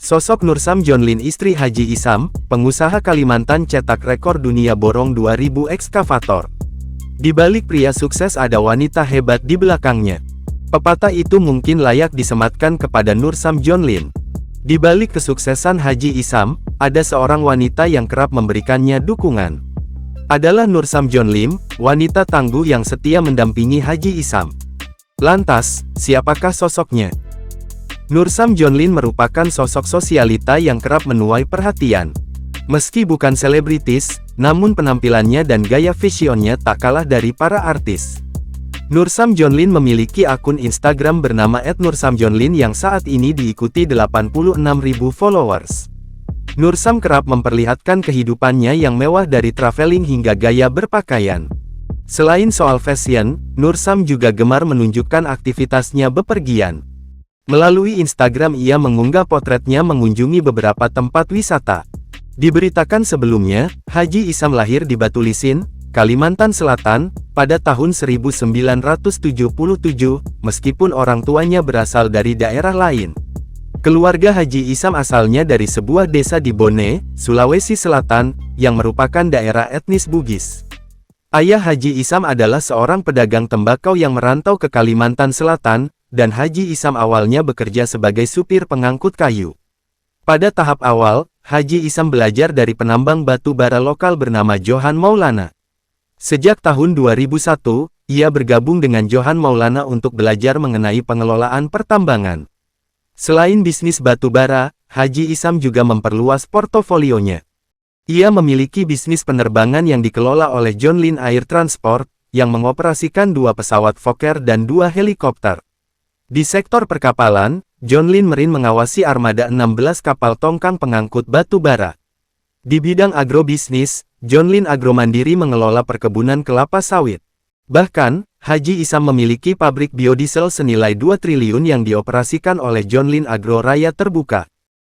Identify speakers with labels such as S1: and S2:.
S1: Sosok Nursam Jonlin istri Haji Isam, pengusaha Kalimantan cetak rekor dunia borong 2000 ekskavator. Di balik pria sukses ada wanita hebat di belakangnya. Pepatah itu mungkin layak disematkan kepada Nursam Jonlin. Di balik kesuksesan Haji Isam, ada seorang wanita yang kerap memberikannya dukungan. Adalah Nursam Jonlin, wanita tangguh yang setia mendampingi Haji Isam. Lantas, siapakah sosoknya? Nursam Jonlin merupakan sosok sosialita yang kerap menuai perhatian. Meski bukan selebritis, namun penampilannya dan gaya fashionnya tak kalah dari para artis. Nursam Jonlin memiliki akun Instagram bernama @nursamjonlin yang saat ini diikuti 86.000 followers. Nursam kerap memperlihatkan kehidupannya yang mewah dari traveling hingga gaya berpakaian. Selain soal fashion, Nursam juga gemar menunjukkan aktivitasnya bepergian. Melalui Instagram ia mengunggah potretnya mengunjungi beberapa tempat wisata. Diberitakan sebelumnya, Haji Isam lahir di Batulisin, Kalimantan Selatan, pada tahun 1977, meskipun orang tuanya berasal dari daerah lain. Keluarga Haji Isam asalnya dari sebuah desa di Bone, Sulawesi Selatan, yang merupakan daerah etnis Bugis. Ayah Haji Isam adalah seorang pedagang tembakau yang merantau ke Kalimantan Selatan, dan Haji Isam awalnya bekerja sebagai supir pengangkut kayu. Pada tahap awal, Haji Isam belajar dari penambang batu bara lokal bernama Johan Maulana. Sejak tahun 2001, ia bergabung dengan Johan Maulana untuk belajar mengenai pengelolaan pertambangan. Selain bisnis batu bara, Haji Isam juga memperluas portofolionya. Ia memiliki bisnis penerbangan yang dikelola oleh Jonlin Air Transport, yang mengoperasikan 2 pesawat Fokker dan 2 helikopter. Di sektor perkapalan, Jonlin Marine mengawasi armada 16 kapal tongkang pengangkut batu bara. Di bidang agrobisnis, Jonlin Agromandiri mengelola perkebunan kelapa sawit. Bahkan, Haji Isam memiliki pabrik biodiesel senilai 2 triliun yang dioperasikan oleh Jonlin Agro Raya Terbuka.